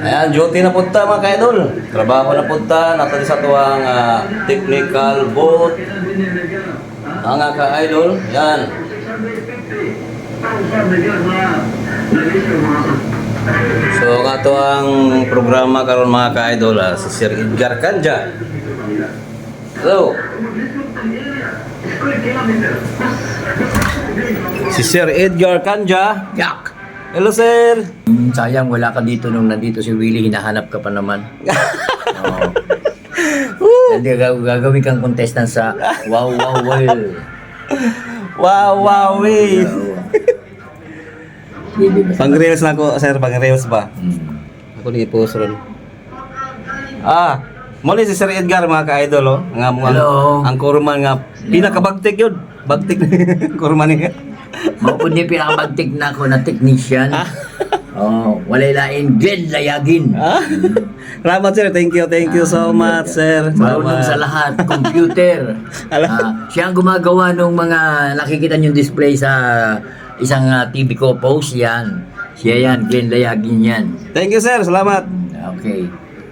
Ayan, duty na punta mga ka-idol. Trabaho na punta, natin sa tuwang technical booth. Mga ka-idol, yan. So, nga to ang programa karon mga ka-idol, si Sir Edgar Canja. Hello. Si Sir Edgar Canja. Yak! Hello, sir. Sayang wala ka dito nung nandito si Willie, hinahanap ka pa naman. Hindi gagawin kang contestant sa Wow Wow Well. Wow, wow, eh. Pang-reels na ako, sir. Pang-reels ba? Ako ni i-post ron. Muli si Sir Edgar mga ka-idol, oh. Hello. Ang kurman nga, pinakabagtik yun. Bagtik kurman niya. Maupod niya pinakabagtik na ako na technician. Walay lain, Glenn Layagin. Salamat, sir. Thank you so much, sir. Marunong sa lahat, computer. Siya ang gumagawa ng mga nakikita niyong display sa isang TV ko post yan. Siya yan, Glenn Layagin yan. Thank you, sir. Salamat. Okay.